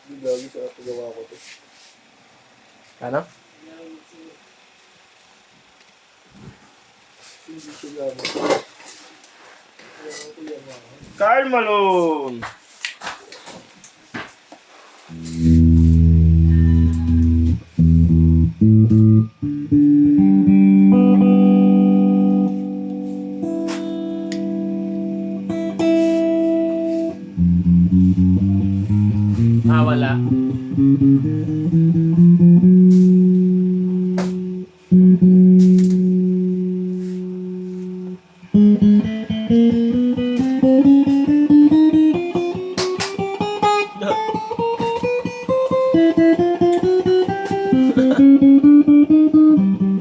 Hindi lagi sa pagawa ko to. Ano? Hindi siya lagi. Karl Malone! Wala.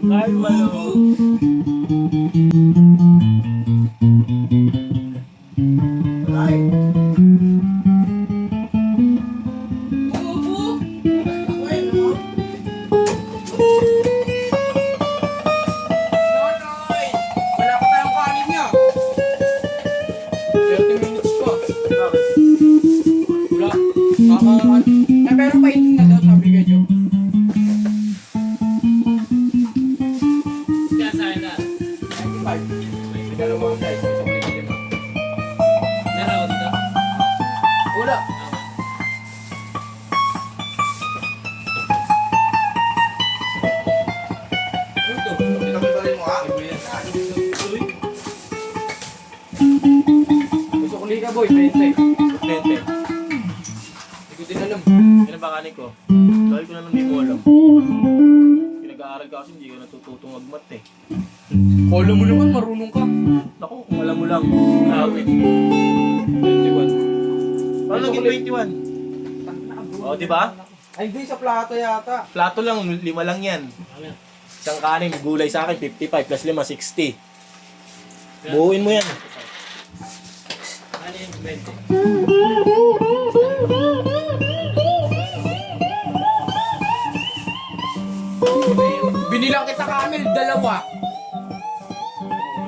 Karl Malone! Pero painting na daw sabi ganyo. Kaya sa'yo na. 95. May dalawang guys. May isang linggo din. Meron ako dito. Wala. Ano to? Pinakita mo ha? May sukli ka boy, 20. 20. Hindi ko din alam. Yan ang bakanin ko. Dahil ko na nang di mo alam. Pinag-aaral ka kasi hindi ka natututong mag-mat eh. Kala mo naman, marunong ka. Naku, kung alam mo lang. Awit. 21. Paano naging 21? O, di ba? Ay, hindi, sa plato yata. Plato lang, 5 lang yan. Isang kanin, gulay sa akin, 55 plus 5, 60. Buuin mo yan. Ano yung 20? Binilang kita Camel, dalawa.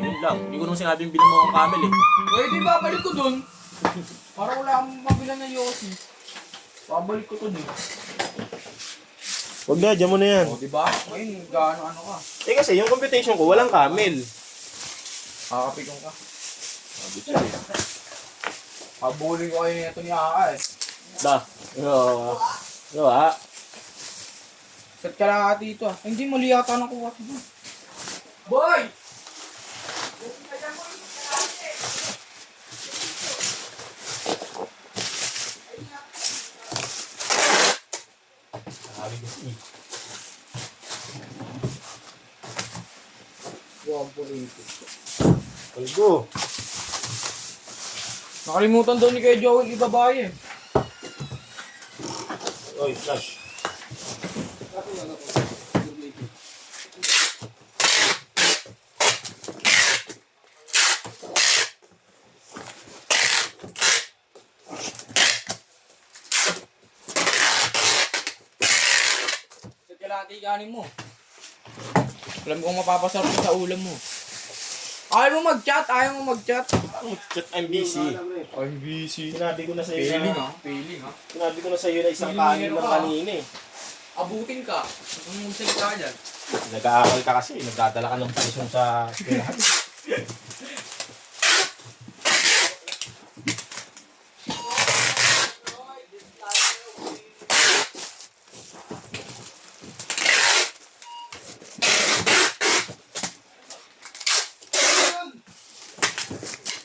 Yun lang. Hindi ko naman sinabing bilang mo ang camel eh. Pwede babalik ko dun. Para wala akong mabilan ng Yossi. Babalik ko to dun. Huwag na, dyan mo na yan. O, diba? Ngayon, gaano ano ka. Eh kasi yung computation ko, walang camel. Kakapikong ka. Habulin ko kayo nito ni Aka eh. Da. Diba? Set ka lang dito ah. Hindi, mali yata nakuha ko dun. Boy! Palgo. Nakalimutan daw ni Kuya Joel ibabae eh. Oy, flash. Set ka lang kanin mo. Alam kong mapapasarap sa ulam mo. Ayaw mo mag-chat, ayaw mo mag-chat. I'm busy. I'm busy. Sinabi ko na sa'yo Feeling na, ha, feeling ha. sinabi ko na sa'yo na isang Feeling kanin meron lang ka. kanina eh. Abutin ka. Kung magsalita ka dyan. Nag-aaral ka kasi, nagdadala ka ng pasyon sa eskwelahan.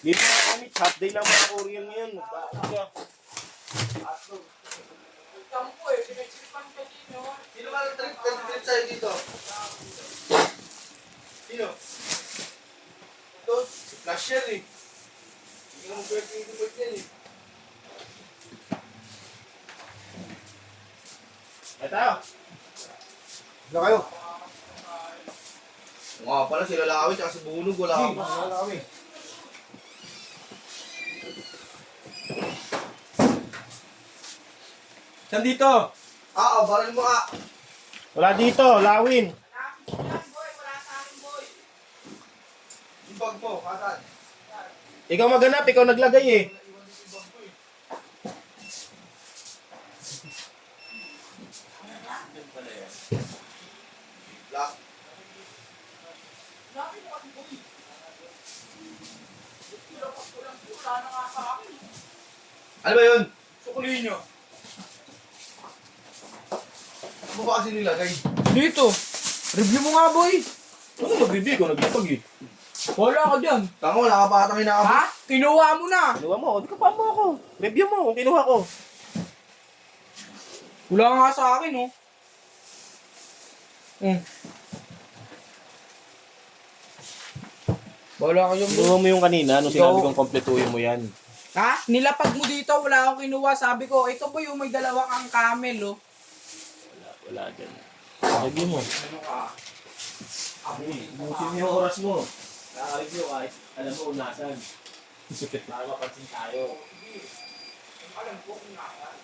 Dito na kami, half day lang mga Korean ngayon. Nagbaako siya. Tampo eh, pinagsilipan ka dito. Sino ba nag-trip sa'yo dito? Sino? Ito, si Flasher eh. Hindi ka mag-birthday dito yan eh. Ay tayo. Wala kayo? Nga pala sila Lawit at si Bunog wala ka pa. Wala kami. Saan dito? Baril mo ah. Wala dito, lawin. Yung bag mo, kasan? Ikaw maghanap, ikaw naglagay eh. Black. Ano ba yun? Sukulin nyo. Ano ba kasi nilagay? Dito. Review mo nga, boy. Ano magbibig ko? Naglipag eh. Wala ka dyan. Tango, wala ka pa atang inaabot. Ha? Kinuha mo na. Kinuha mo, di ka pa mo ako. Review mo kung kinuha ko. Wala nga sa akin, oh. Wala ka dyan, boy. Kinuha mo yung kanina, nung sinabi Ikaw- kong kompletuhin mo yan. Ha? Nilapag mo dito, wala akong kinuha. Sabi ko, ito po yung may dalawa kang camel, oh. Wala dyan. Review mo. Ano ka? Busin mo yung oras mo. Kaka-review kahit alam mo kung nasan. Para mapansin tayo. Alam ko kung nasan.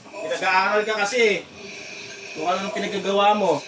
Pinag-aaral ka kasi. Kung ano nung pinagagawa mo.